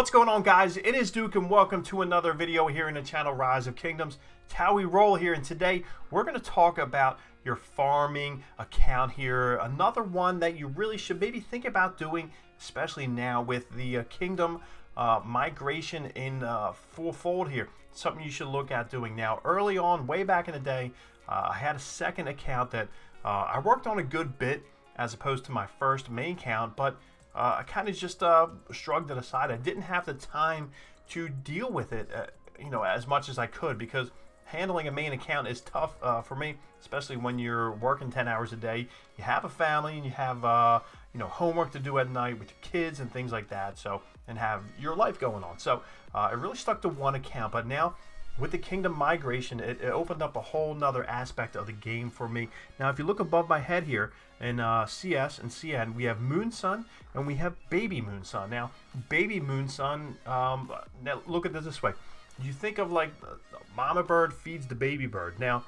What's going on, guys? It is Duke and welcome to another video here in the channel Rise of Kingdoms. It's how we roll here, and today we're going to talk about your farming account here. Another one that you really should maybe think about doing, especially now with the kingdom migration in full fold here. Something you should look at doing now. Early on, way back in the day, I had a second account that I worked on a good bit as opposed to my first main account, but I kind of just shrugged it aside. I didn't have the time to deal with it, as much as I could, because handling a main account is tough for me, especially when you're working 10 hours a day. You have a family and you have homework to do at night with your kids and things like that. So, and have your life going on. So I really stuck to one account, but now with the kingdom migration, it opened up a whole nother aspect of the game for me. Now, if you look above my head here in CS and CN, we have Moon Sun and we have Baby Moon Sun. Now, Baby Moon Sun, now look at this way. You think of like the mama bird feeds the baby bird. Now,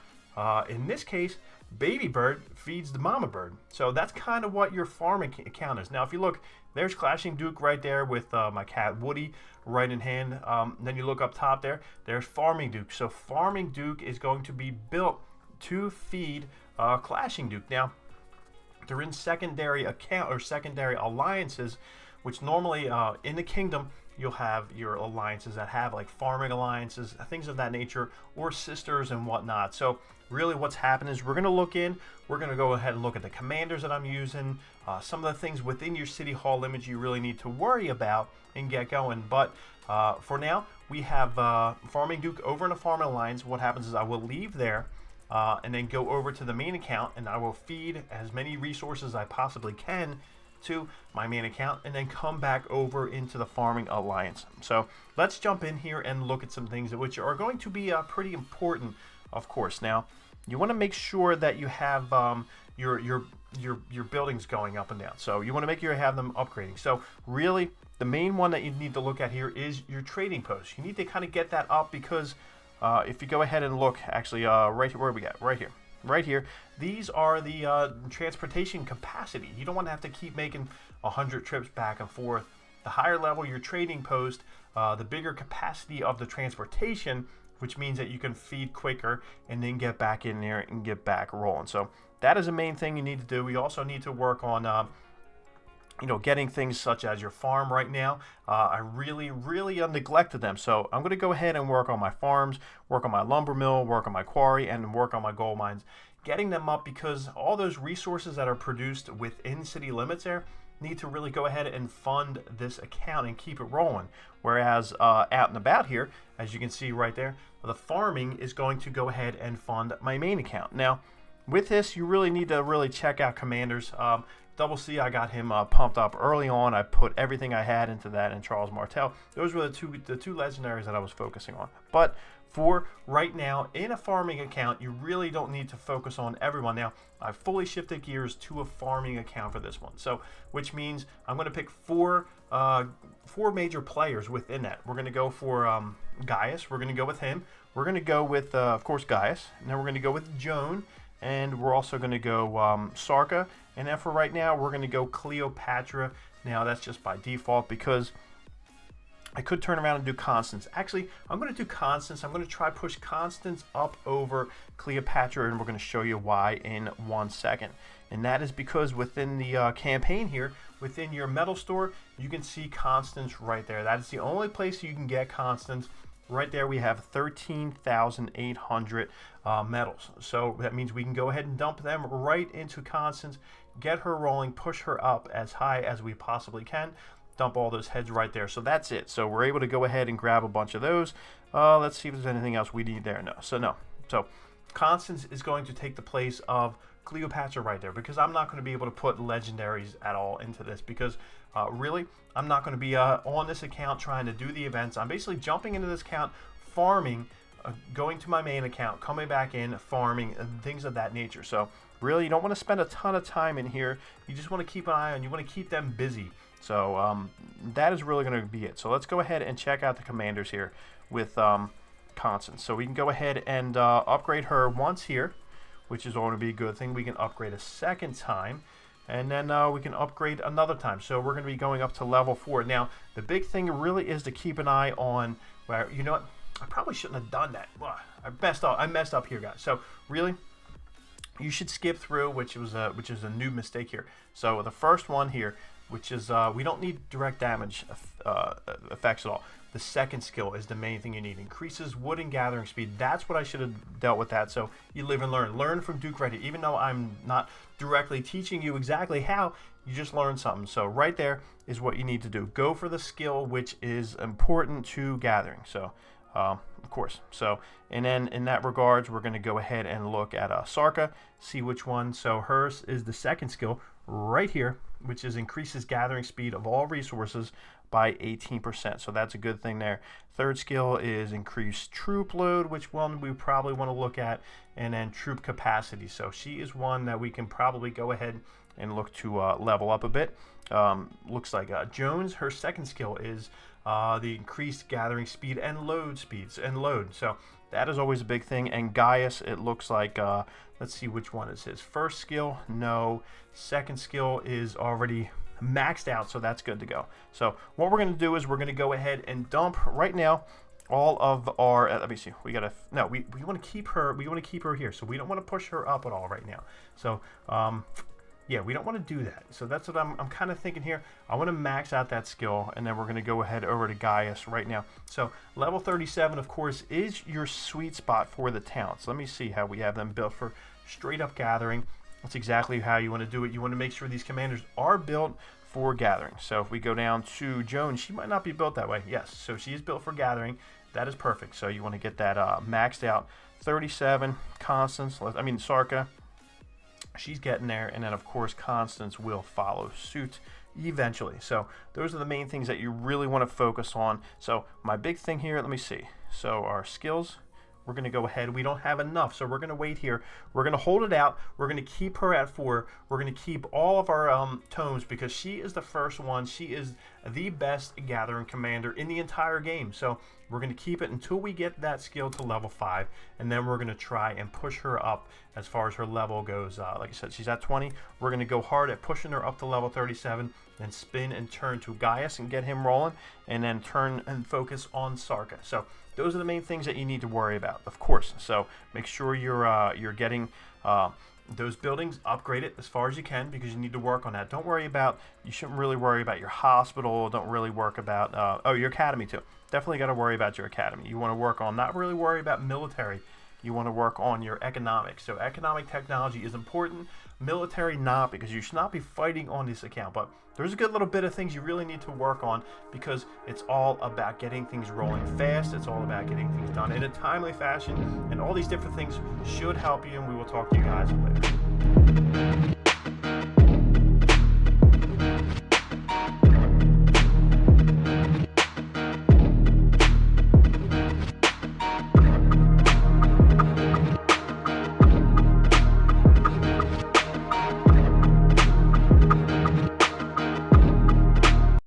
in this case, baby bird feeds the mama bird. So that's kind of what your farming account is. Now, if you look, there's Clashing Duke right there with my cat Woody right in hand. Then you look up top there, there's Farming Duke. So Farming Duke is going to be built to feed Clashing Duke. Now, they're in secondary account or secondary alliances, which normally in the kingdom you'll have your alliances that have like farming alliances, things of that nature, or sisters and whatnot. So really what's happened is we're going to go ahead and look at the commanders that I'm using, some of the things within your city hall limits you really need to worry about and get going. But for now, we have Farming Duke over in the farming alliance. What happens is I will leave there and then go over to the main account, and I will feed as many resources as I possibly can to my main account and then come back over into the farming alliance. So let's jump in here and look at some things which are going to be pretty important, of course. Now, you want to make sure that you have your buildings going up and down. So you want to make sure you have them upgrading. So really, the main one that you need to look at here is your trading post. You need to kind of get that up because if you go ahead and look, actually, right here, where we got right here, these are the transportation capacity. You don't want to have to keep making 100 trips back and forth. The higher level your trading post, the bigger capacity of the transportation, which means that you can feed quicker and then get back in there and get back rolling. So that is the main thing you need to do. We also need to work on getting things such as your farm right now. I really neglected them. So I'm going to go ahead and work on my farms, work on my lumber mill, work on my quarry, and work on my gold mines. Getting them up because all those resources that are produced within city limits there need to really go ahead and fund this account and keep it rolling. Whereas out and about here, as you can see right there, the farming is going to go ahead and fund my main account. Now, with this, you really need to really check out commanders. Double C, I got him pumped up early on. I put everything I had into that, and Charles Martel. Those were the two legendaries that I was focusing on. But for right now, in a farming account, you really don't need to focus on everyone. Now, I've fully shifted gears to a farming account for this one. So, which means I'm going to pick four major players within that. We're going to go for Gaius. We're going to go with him. We're going to go with, of course, Gaius. And then we're going to go with Joan. And we're also going to go Sarka. And then for right now, we're going to go Cleopatra. Now, that's just by default because I could turn around and do Constance. Actually, I'm going to do Constance. I'm going to try push Constance up over Cleopatra, and we're going to show you why in 1 second. And that is because within the campaign here, within your metal store, you can see Constance right there. That is the only place you can get Constance. Right there we have 13,800 metals. So that means we can go ahead and dump them right into Constance, get her rolling, push her up as high as we possibly can, dump all those heads right there. So that's it. So we're able to go ahead and grab a bunch of those. Let's see if there's anything else we need there. No. So Constance is going to take the place of Cleopatra right there because I'm not going to be able to put legendaries at all into this because really I'm not going to be on this account trying to do the events. I'm basically jumping into this account, farming, going to my main account, coming back in, farming, and things of that nature. So really you don't want to spend a ton of time in here. You just want to keep an eye on, you want to keep them busy. So that is really going to be it. So let's go ahead and check out the commanders here with Constance. So we can go ahead and upgrade her once here, which is going to be a good thing. We can upgrade a second time. and then we can upgrade another time. So we're going to be going up to level 4. Now, the big thing really is to keep an eye on where, you know what, I probably shouldn't have done that. I messed up here, guys. So really, you should skip through, which is a new mistake here. So the first one here, which is we don't need direct damage effects at all. The second skill is the main thing you need. Increases wood and gathering speed. That's what I should have dealt with that. So you live and learn. Learn from Duke right here. Even though I'm not directly teaching you exactly how, you just learn something. So right there is what you need to do. Go for the skill which is important to gathering. So of course. So, and then in that regards, we're going to go ahead and look at Sarka, see which one. So hers is the second skill right here, which is increases gathering speed of all resources by 18%. So that's a good thing there. Third skill is increased troop load, which one we probably want to look at, and then troop capacity. So she is one that we can probably go ahead and look to level up a bit. Looks like Jones, her second skill is the increased gathering speed and load speeds and load. So that is always a big thing. And Gaius, it looks like, let's see which one is his. First skill, no. Second skill is already maxed out, so that's good to go. So what we're going to do is we're going to go ahead and dump right now all of our, let me see, we got to, no, we want to keep her, here. So we don't want to push her up at all right now. So, yeah, we don't want to do that. So that's what I'm kind of thinking here. I want to max out that skill, and then we're going to go ahead over to Gaius right now. So level 37, of course, is your sweet spot for the talents. Let me see how we have them built for straight up gathering. That's exactly how you want to do it. You want to make sure these commanders are built for gathering. So if we go down to Joan, she might not be built that way. Yes, so she is built for gathering. That is perfect. So you want to get that maxed out. 37, Constance, Sarka. She's getting there, and then of course Constance will follow suit eventually. So those are the main things that you really want to focus on. So my big thing here, let me see. So our skills, we're going to go ahead. We don't have enough, so we're going to wait here. We're going to hold it out. We're going to keep her at 4. We're going to keep all of our tomes because she is the first one. She is the best gathering commander in the entire game. So we're going to keep it until we get that skill to level 5, and then we're going to try and push her up as far as her level goes. Like I said, she's at 20. We're going to go hard at pushing her up to level 37, then spin and turn to Gaius and get him rolling, and then turn and focus on Sarka. So those are the main things that you need to worry about, of course. So make sure you're getting those buildings upgraded as far as you can, because you need to work on that. Don't worry about, you shouldn't really worry about your hospital. Don't really work about, your academy too. Definitely got to worry about your academy. You want to work on, not really worry about military. You want to work on your economics. So economic technology is important. Military not, because you should not be fighting on this account. But there's a good little bit of things you really need to work on, because it's all about getting things rolling fast. It's all about getting things done in a timely fashion. And all these different things should help you, and we will talk to you guys later.